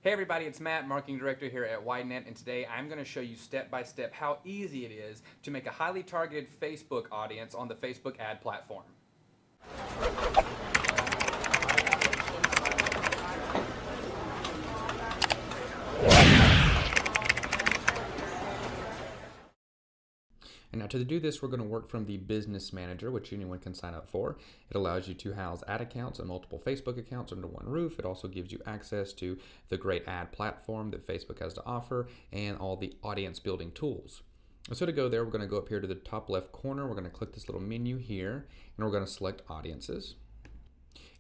Hey everybody, it's Matt, Marketing Director here at WideNet, and today I'm going to show you step by step how easy it is to make a highly targeted Facebook audience on the Facebook ad platform. And now to do this, we're going to work from the Business Manager, which anyone can sign up for. It allows you to house ad accounts and multiple Facebook accounts under one roof. It also gives you access to the great ad platform that Facebook has to offer and all the audience building tools. So to go there, we're going to go up here to the top left corner. We're going to click this little menu here, and we're going to select Audiences.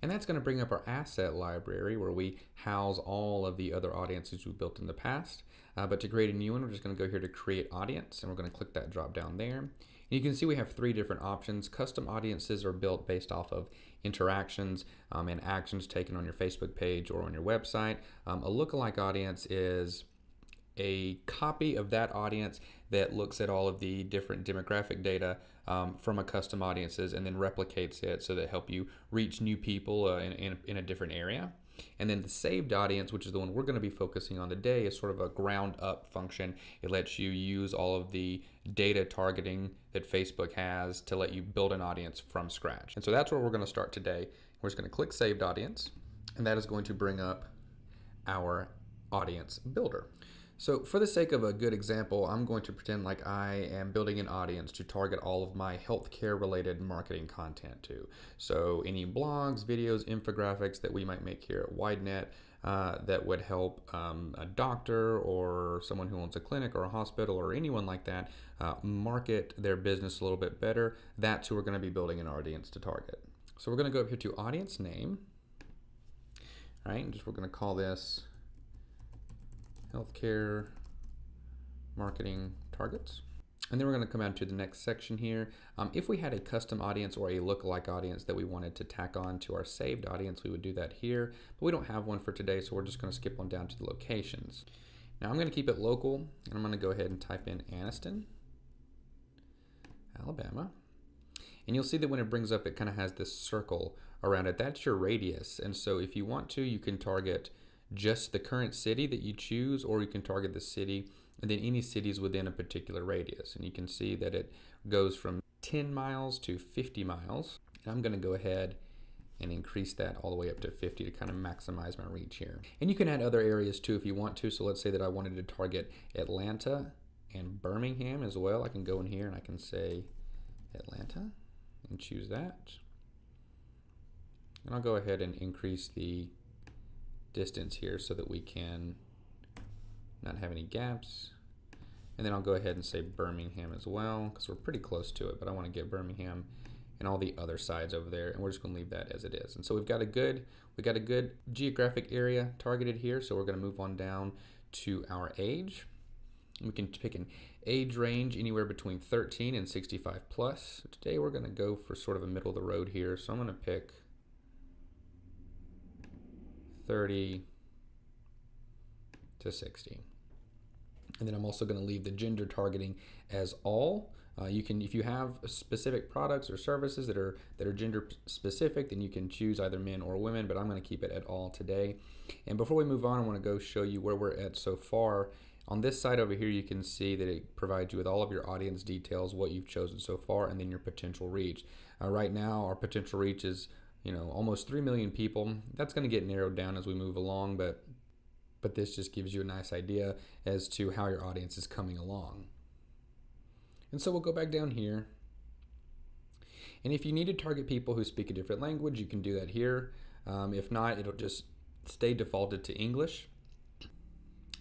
And that's going to bring up our asset library where we house all of the other audiences we've built in the past. But to create a new one, we're just going to go here to Create Audience, and we're going to click that drop down there. And you can see we have three different options. Custom audiences are built based off of interactions and actions taken on your Facebook page or on your website. A lookalike audience is a copy of that audience that looks at all of the different demographic data from a custom audiences and then replicates it so that help you reach new people in a different area. And then the saved audience, which is the one we're going to be focusing on today, is sort of a ground up function. It lets you use all of the data targeting that Facebook has to let you build an audience from scratch. And so that's where we're going to start today. We're just going to click saved audience, and that is going to bring up our audience builder. So for the sake of a good example, I'm going to pretend like I am building an audience to target all of my healthcare related marketing content to. So any blogs, videos, infographics that we might make here at WideNet that would help a doctor or someone who owns a clinic or a hospital or anyone like that market their business a little bit better. That's who we're going to be building an audience to target. So we're going to go up here to audience name. All right, and we're going to call this healthcare marketing targets. And then we're going to come out to the next section here. If we had a custom audience or a lookalike audience that we wanted to tack on to our saved audience, we would do that here. But we don't have one for today, so we're just going to skip on down to the locations. Now I'm going to keep it local, and I'm going to go ahead and type in Anniston, Alabama. And you'll see that when it brings up, it kind of has this circle around it. That's your radius. And so if you want to, you can target just the current city that you choose, or you can target the city and then any cities within a particular radius. And you can see that it goes from 10 miles to 50 miles. And I'm going to go ahead and increase that all the way up to 50 to kind of maximize my reach here. And you can add other areas too if you want to. So let's say that I wanted to target Atlanta and Birmingham as well. I can go in here and I can say Atlanta and choose that. And I'll go ahead and increase the distance here so that we can not have any gaps. And then I'll go ahead and say Birmingham as well because we're pretty close to it, but I want to get Birmingham and all the other sides over there, and we're just going to leave that as it is. And so we got a good geographic area targeted here, so we're going to move on down to our age. We can pick an age range anywhere between 13 and 65 plus. So today we're going to go for sort of a middle of the road here, so I'm going to pick 30 to 60. And then I'm also going to leave the gender targeting as all. You can, if you have specific products or services that are gender specific, then you can choose either men or women, but I'm going to keep it at all today. And before we move on, I want to go show you where we're at so far. On this side over here, you can see that it provides you with all of your audience details, what you've chosen so far, and then your potential reach. Right now, our potential reach is almost 3 million people. That's going to get narrowed down as we move along, but this just gives you a nice idea as to how your audience is coming along. And so we'll go back down here. And if you need to target people who speak a different language, you can do that here. If not, it'll just stay defaulted to English.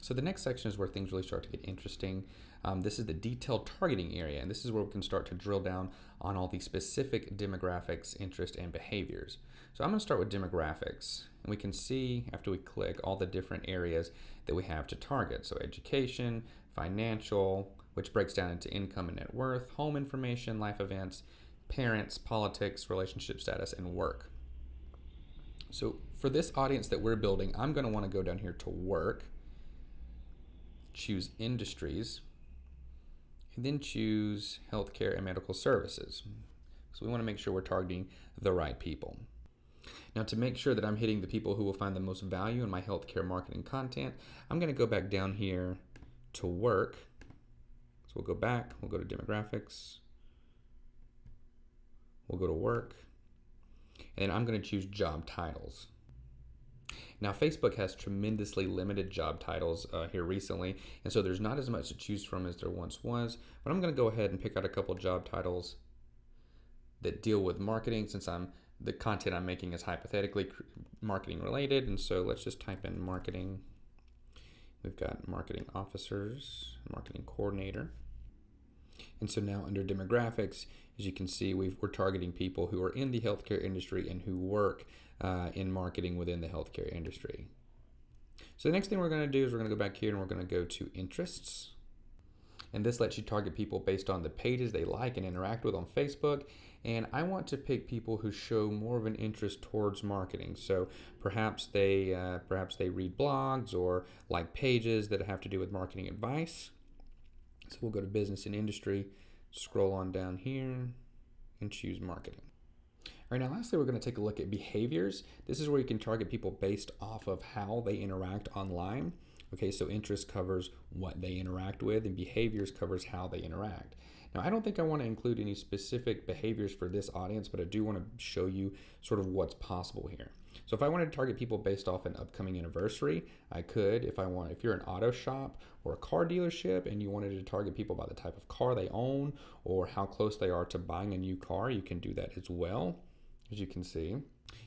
So the next section is where things really start to get interesting. This is the detailed targeting area, and this is where we can start to drill down on all the specific demographics, interests, and behaviors. So I'm going to start with demographics, and we can see after we click all the different areas that we have to target. So education, financial, which breaks down into income and net worth, home information, life events, parents, politics, relationship status, and work. So for this audience that we're building, I'm going to want to go down here to work, choose industries, and then choose healthcare and medical services. So we want to make sure we're targeting the right people. Now, to make sure that I'm hitting the people who will find the most value in my healthcare marketing content, I'm going to go back down here to work. So we'll go back, we'll go to demographics, we'll go to work, and then I'm going to choose job titles. Now, Facebook has tremendously limited job titles here recently, and so there's not as much to choose from as there once was, but I'm going to go ahead and pick out a couple job titles that deal with marketing, since the content I'm making is hypothetically marketing related. And so let's just type in marketing. We've got marketing officers, marketing coordinator. And so now under demographics, as you can see, we're targeting people who are in the healthcare industry and who work in marketing within the healthcare industry. So the next thing we're going to do is we're going to go back here and we're going to go to interests. And this lets you target people based on the pages they like and interact with on Facebook. And I want to pick people who show more of an interest towards marketing. So perhaps they read blogs or like pages that have to do with marketing advice. So we'll go to business and industry, scroll on down here, and choose marketing. All right, now lastly, we're going to take a look at behaviors. This is where you can target people based off of how they interact online. Okay, so interest covers what they interact with, and behaviors covers how they interact. Now, I don't think I want to include any specific behaviors for this audience, but I do want to show you sort of what's possible here. So if I wanted to target people based off an upcoming anniversary, I could. If you're an auto shop or a car dealership and you wanted to target people by the type of car they own or how close they are to buying a new car, you can do that as well, as you can see.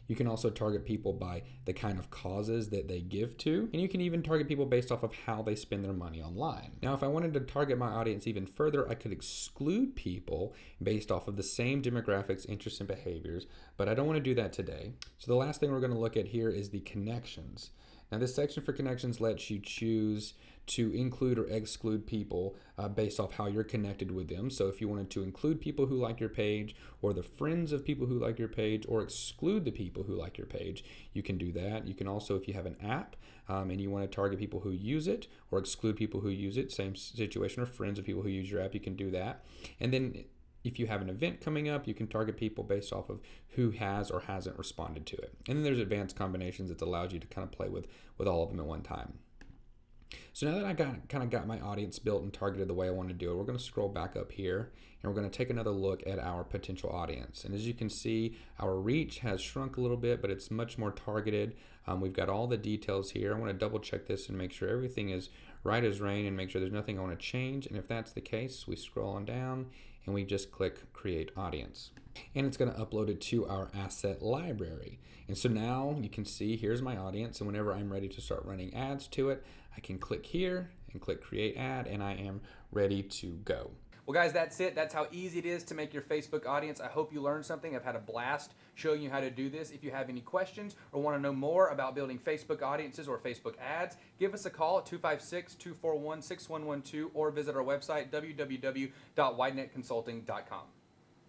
You can also target people by the kind of causes that they give to, and you can even target people based off of how they spend their money online. Now, if I wanted to target my audience even further, I could exclude people based off of the same demographics, interests, and behaviors, but I don't want to do that today. So the last thing we're going to look at here is the connections. Now, this section for connections lets you choose to include or exclude people based off how you're connected with them. So if you wanted to include people who like your page or the friends of people who like your page or exclude the people who like your page, you can do that. You can also, if you have an app and you want to target people who use it or exclude people who use it, same situation, or friends of people who use your app, you can do that. And then if you have an event coming up, you can target people based off of who has or hasn't responded to it. And then there's advanced combinations that allows you to kind of play with all of them at one time. So now that I kind of got my audience built and targeted the way I want to do it, we're going to scroll back up here and we're going to take another look at our potential audience. And as you can see, our reach has shrunk a little bit, but it's much more targeted. We've got all the details here. I want to double check this and make sure everything is right as rain and make sure there's nothing I want to change. And if that's the case, we scroll on down and we just click Create Audience. And it's going to upload it to our asset library. And so now you can see here's my audience, and whenever I'm ready to start running ads to it, I can click here and click Create Ad, and I am ready to go. Well, guys, that's it. That's how easy it is to make your Facebook audience. I hope you learned something. I've had a blast showing you how to do this. If you have any questions or want to know more about building Facebook audiences or Facebook ads, give us a call at 256-241-6112 or visit our website, www.widenetconsulting.com.